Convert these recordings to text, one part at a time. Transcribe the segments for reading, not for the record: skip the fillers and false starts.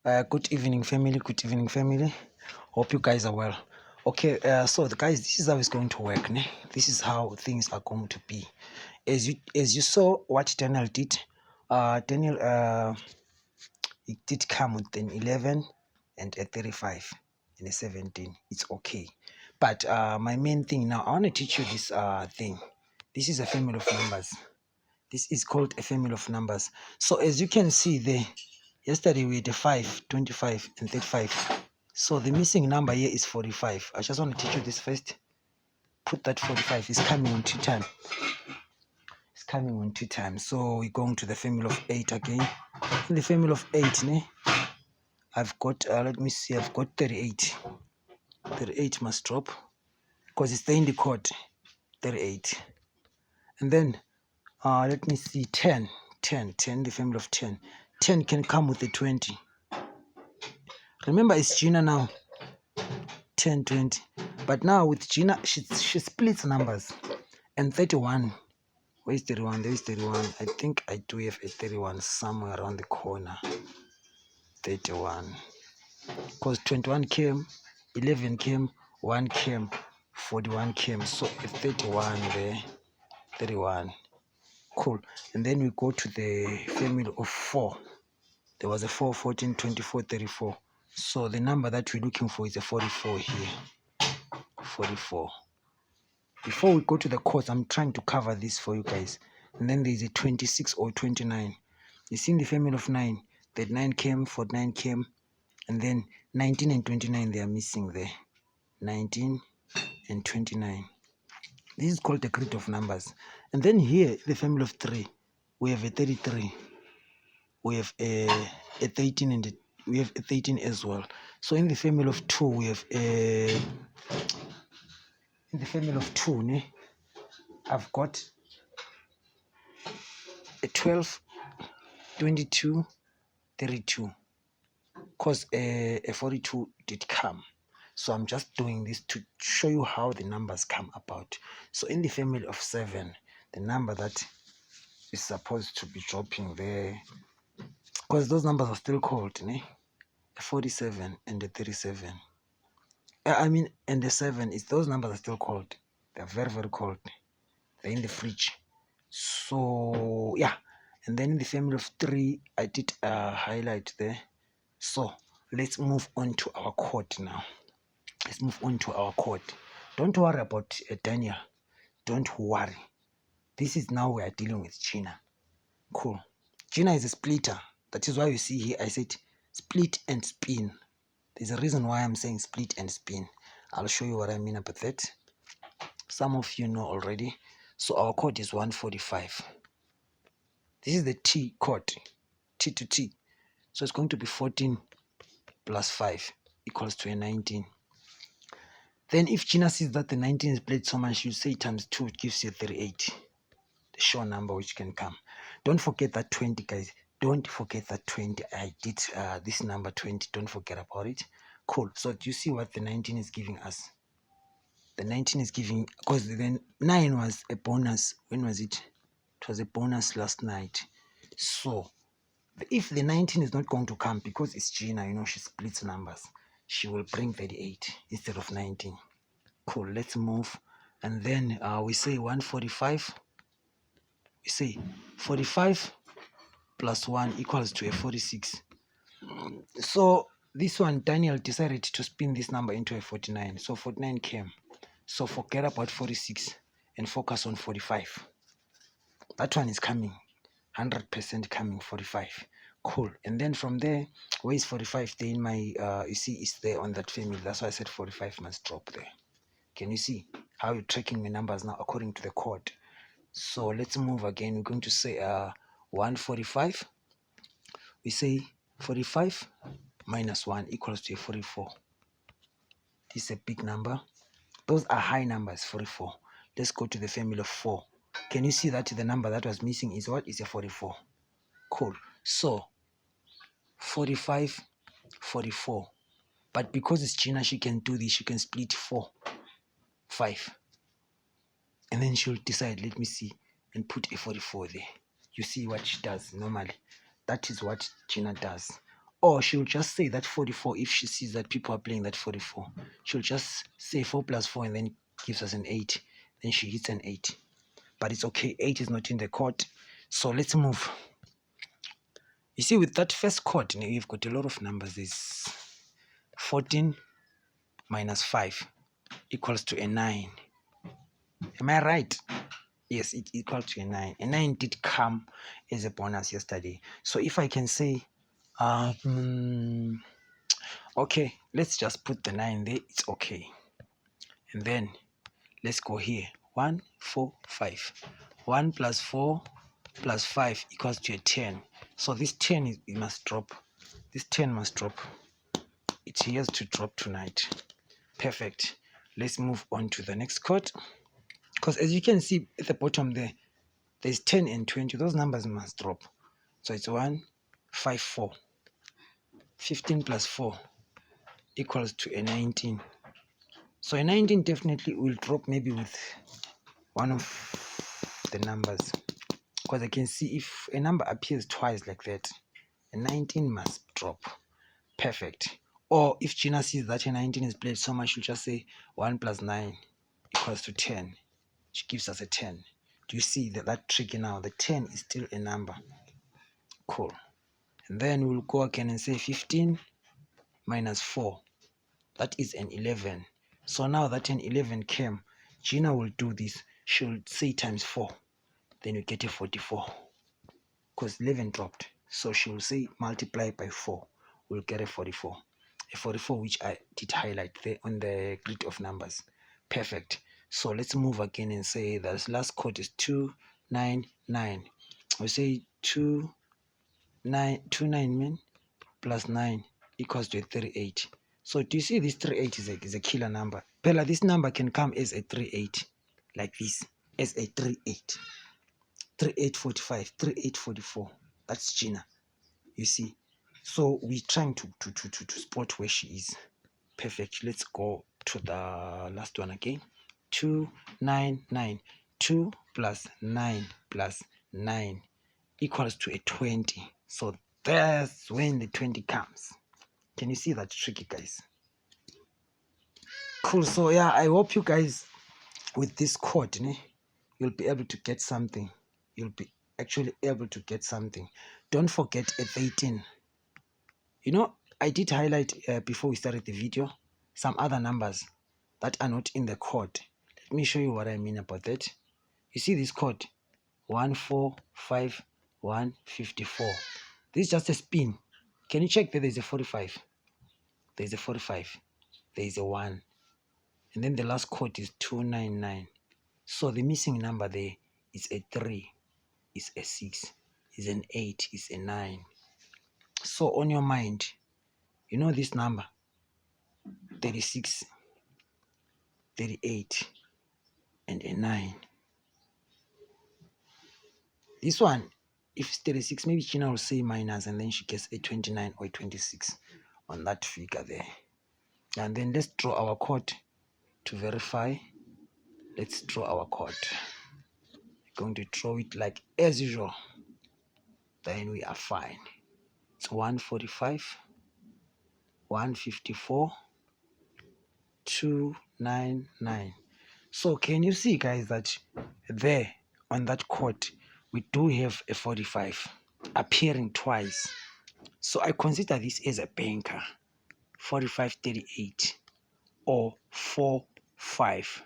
Good evening, family. Good evening, family. Hope you guys are well. Okay, so the guys, this is how it's going to work. Ne? This is how things are going to be. As you saw what Daniel did, Daniel it did come with an 11 and a 35 and a 17. It's okay. But my main thing now, I want to teach you this thing. This is a family of numbers. This is called a family of numbers. So as you can see there, yesterday we had a 5, 25, and 35. So the missing number here is 45. I just want to teach you this first. Put that 45. It's coming on 2 times. It's coming on 2 times. So we're going to the family of 8 again. In the family of 8, ne, I've got, let me see, I've got 38. 38 must drop because it's there in the code. 38. And then, let me see, 10. 10, the family of 10. 10 can come with a 20. Remember, it's Gina now. 10, 20. But now with Gina, she splits numbers. And 31. Where's 31? There's 31. I think I do have a 31 somewhere around the corner. 31. Because 21 came, 11 came, 1 came, 41 came. So a 31 there. 31. Cool. And then we go to the family of 4. There was a 4, 14, 24, 34. So the number that we're looking for is a 44 here. 44. Before we go to the course, I'm trying to cover this for you guys. And then there's a 26 or 29. You see in the family of 9, that 9 came, 49 came, and then 19 and 29, they are missing there. 19 and 29. This is called the grid of numbers. And then here, the family of 3, we have a 33. We have a 13 and we have a 13 as well. So in the family of 2, we have a... In the family of 2, ne, I've got a 12, 22, 32. Because a 42 did come. So I'm just doing this to show you how the numbers come about. So in the family of 7, the number that is supposed to be dropping there, because those numbers are still called, ne? A 47 and a 37. And the 7 is, those numbers are still called. They're very, very cold. They're in the fridge. So yeah. And then in the family of 3, I did highlight there. So let's move on to our code now. Let's move on to our code. Don't worry about Daniel. Don't worry. This is now we are dealing with Gina. Cool. Gina is a splitter. That is why you see here I said split and spin. There's a reason why I'm saying split and spin. I'll show you what I mean about that. Some of you know already. So our code is 145. This is the T code. T to T. So it's going to be 14 plus 5 equals to a 19. Then if Gina sees that the 19 is played so much, you say times 2, it gives you 38. The sure number which can come. Don't forget that 20, guys. Don't forget that 20. I did this number 20. Don't forget about it. Cool. So do you see what the 19 is giving us? The 19 is giving, because the 9 was a bonus. When was it? It was a bonus last night. So if the 19 is not going to come, because it's Gina, you know, she splits numbers, she will bring 38 instead of 19. Cool. Let's move. And then we say 145. We say 45 plus 1 equals to a 46. So this one, Daniel decided to spin this number into a 49. So 49 came. So forget about 46 and focus on 45. That one is coming. 100% coming, 45. Cool. And then from there, where is 45? There in my, you see, it's there on that family. That's why I said 45 must drop there. Can you see how you're tracking the numbers now according to the code? So let's move again. We're going to say 145. We say 45 minus 1 equals to a 44. This is a big number. Those are high numbers, 44. Let's go to the family of 4. Can you see that the number that was missing is what? Is a 44. Cool. So 45, 44. But because it's Gina, she can do this. She can split 4, 5. And then she'll decide, let me see, and put a 44 there. You see what she does normally. That is what Gina does. Or she'll just say that 44 if she sees that people are playing that 44. She'll just say 4 plus 4 and then gives us an 8. Then she hits an 8. But it's okay, 8 is not in the chord. So let's move. You see, with that first chord, you've got a lot of numbers. There's 14 minus 5 equals to a 9. Am I right? Yes, it equals to a 9. A 9 did come as a bonus yesterday. So if I can say, okay, let's just put the 9 there. It's okay. And then let's go here. 1, 4, 5. 1 plus 4 plus 5 equals to a 10. So this 10 it must drop. This 10 must drop. It has to drop tonight. Perfect. Let's move on to the next chord. Because as you can see at the bottom there, there's 10 and 20. Those numbers must drop. So it's 1, 5, 4. 15 plus 4 equals to a 19. So a 19 definitely will drop maybe with one of the numbers. Because I can see if a number appears twice like that, a 19 must drop. Perfect. Or if Gina sees that a 19 is played so much, she'll just say 1 plus 9 equals to 10. She gives us a 10. Do you see that tricky now? The 10 is still a number. Cool. And then we'll go again and say 15 minus 4. That is an 11. So now that an 11 came, Gina will do this. She'll say times 4. Then you get a 44. Because 11 dropped. So she'll say multiply by 4. We'll get a 44. A 44 which I did highlight there on the grid of numbers. Perfect. So let's move again and say the last chord is 299. We say 29 plus 9 equals to a 38. So do you see this 38 is a killer number? Bella, this number can come as a 38, like this, as a 38. 3845, 3844. That's Gina. You see? So we're trying to spot where she is. Perfect. Let's go to the last one again. 299. 2 plus 9 plus 9 equals to a 20. So that's when the 20 comes. Can you see that tricky, guys? Cool. So yeah, I hope you guys with this chord, you'll be able to get something. You'll be actually able to get something. Don't forget a 13. I did highlight before we started the video some other numbers that are not in the chord. Let me show you what I mean about that. You see this chord 145 154. This is just a spin. Can you check that there's a 45? There's a 45. There's a 1. And then the last chord is 299. So the missing number there is a 3, is a 6, is an 8, is a 9. So on your mind, you know this number 36, 38, and a 9. This one, if it's 36, maybe Gina will say minus and then she gets a 29 or a 26 on that figure there. And then let's draw our chord to verify. Let's draw our chord. We're going to draw it like as usual. Then we are fine. It's 145, 154, 299. So can you see, guys, that there on that chord we do have a 45 appearing twice? So I consider this as a banker, 4538 or 45.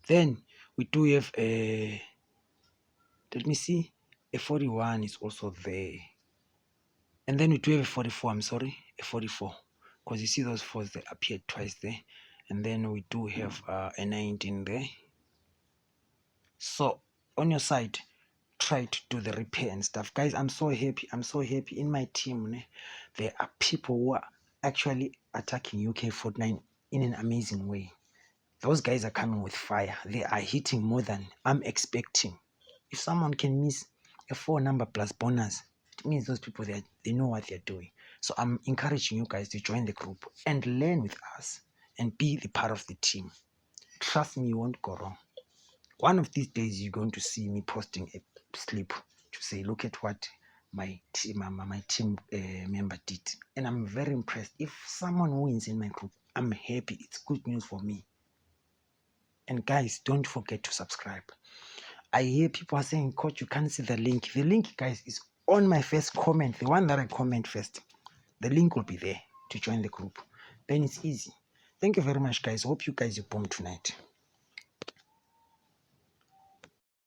Then we do have a, let me see, a 41 is also there. And then we do have a 44, I'm sorry, a 44. Because you see those 4s that appeared twice there. And then we do have a 19 there. So on your side, try to do the repair and stuff. Guys, I'm so happy. I'm so happy. In my team, there are people who are actually attacking uk49 in an amazing way. Those guys are coming with fire. They are hitting more than I'm expecting. If someone can miss a 4 number plus bonus, it means those people, they know what they're doing. So I'm encouraging you guys to join the group and learn with us and be the part of the team. Trust me, you won't go wrong. One of these days, you're going to see me posting a slip to say, look at what my team member did, and I'm very impressed. If someone wins in my group, I'm happy. It's good news for me. And guys, don't forget to subscribe. I hear people are saying, Coach, you can't see the link. The link, guys, is on my first comment, the one that I comment first. The link will be there to join the group. Then it's easy. Thank you very much, guys. Hope you guys you boom tonight.